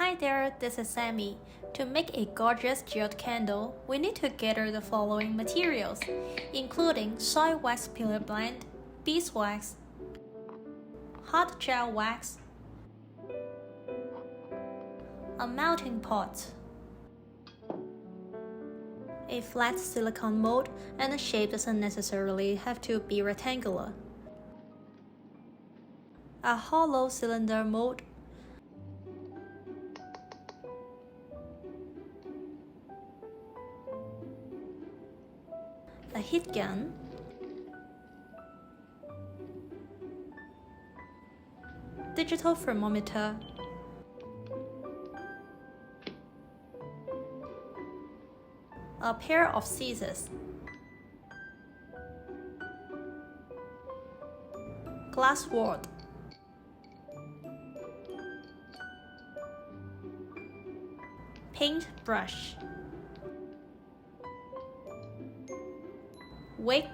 Hi there, this is Sammy. To make a gorgeous geode candle, we need to gather the following materials, including Soy Wax Pillar Blend, Beeswax, hot gel wax, a melting pot, a flat silicone mold, and the shape doesn't necessarily have to be rectangular, a hollow cylinder mold, a heat gun, digital thermometer, a pair of scissors, glass wad, paint brush, wick,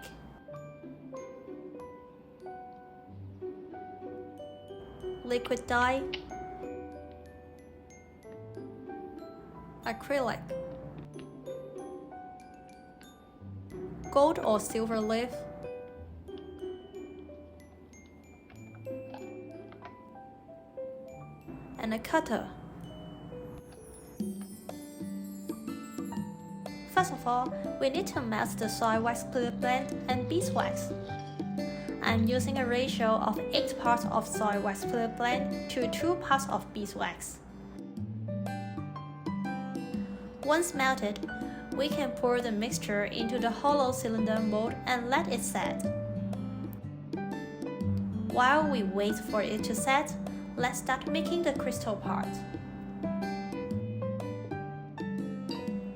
liquid dye, acrylic, gold or silver leaf, and a cutter. First of all, we need to melt the Soy Wax Pillar Blend and Beeswax. I'm using a ratio of 8 parts of Soy Wax Pillar Blend to 2 parts of Beeswax. Once melted, we can pour the mixture into the hollow cylinder mold and let it set. While we wait for it to set, let's start making the crystal part.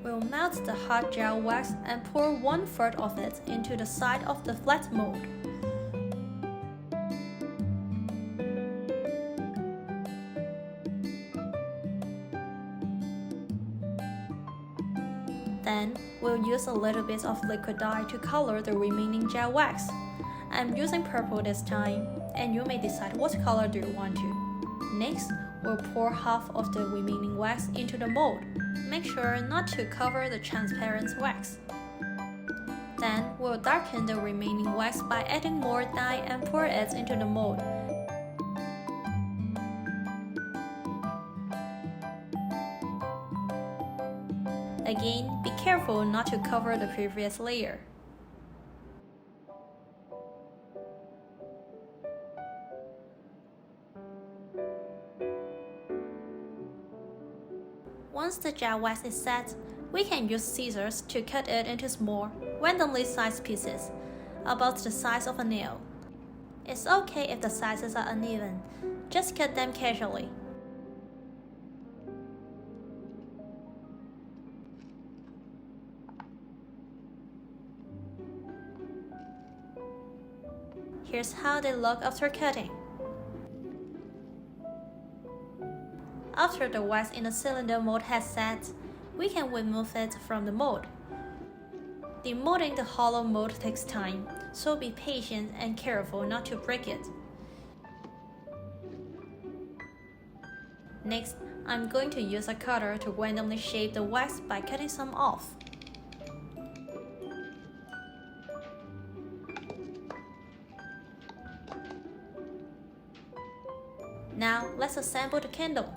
We'll melt the hot gel wax and pour 1/3 of it into the side of the flat mold. Then, we'll use a little bit of liquid dye to color the remaining gel wax. I'm using purple this time, and you may decide what color do you want to. Next, we'll pour half of the remaining wax into the mold. Make sure not to cover the transparent wax. Then, we'll darken the remaining wax by adding more dye and pour it into the mold. Again, be careful not to cover the previous layer. Once the gel wax is set, we can use scissors to cut it into small, randomly sized pieces, about the size of a nail. It's okay if the sizes are uneven, just cut them casually. Here's how they look after cutting. After the wax in the cylinder mold has set, we can remove it from the mold. Demolding the hollow mold takes time, so be patient and careful not to break it. Next, I'm going to use a cutter to randomly shape the wax by cutting some off. Now, let's assemble the candle.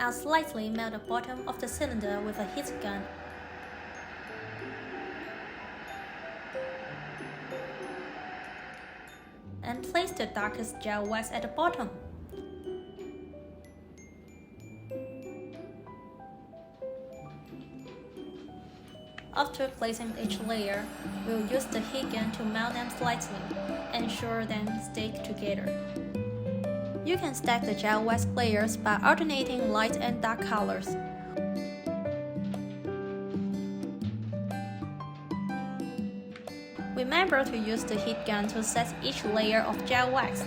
I'll slightly melt the bottom of the cylinder with a heat gun. And place the darkest gel wax at the bottom. After placing each layer, we'll use the heat gun to melt them slightly, ensure them stick together. You can stack the gel wax layers by alternating light and dark colors. Remember to use the heat gun to set each layer of gel wax.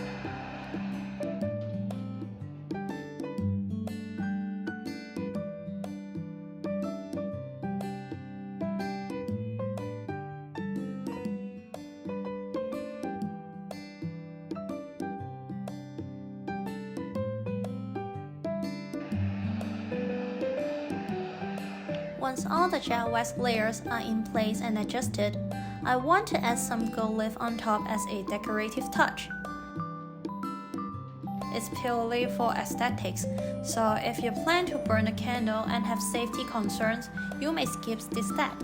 Once all the gel wax layers are in place and adjusted, I want to add some gold leaf on top as a decorative touch. It's purely for aesthetics, so if you plan to burn a candle and have safety concerns, you may skip this step.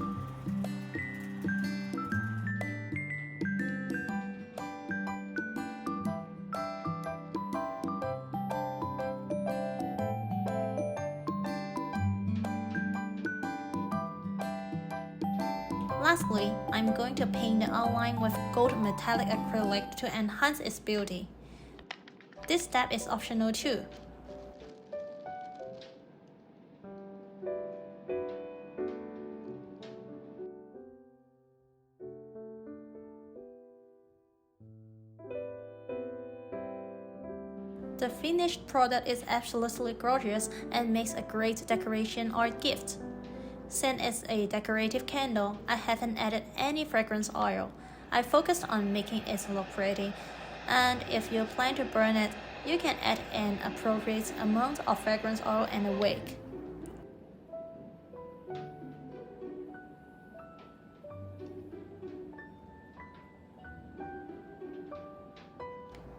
Lastly, I'm going to paint the outline with gold metallic acrylic to enhance its beauty. This step is optional too. The finished product is absolutely gorgeous and makes a great decoration or gift. Since it's a decorative candle, I haven't added any fragrance oil. I focused on making it look pretty, and if you plan to burn it, you can add an appropriate amount of fragrance oil and a wick.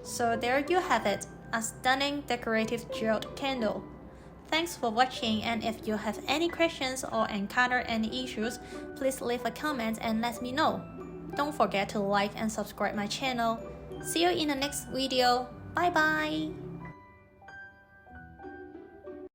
So there you have it, a stunning decorative geode candle. Thanks for watching, and if you have any questions or encounter any issues, please leave a comment and let me know. Don't forget to like and subscribe my channel. See you in the next video. Bye bye!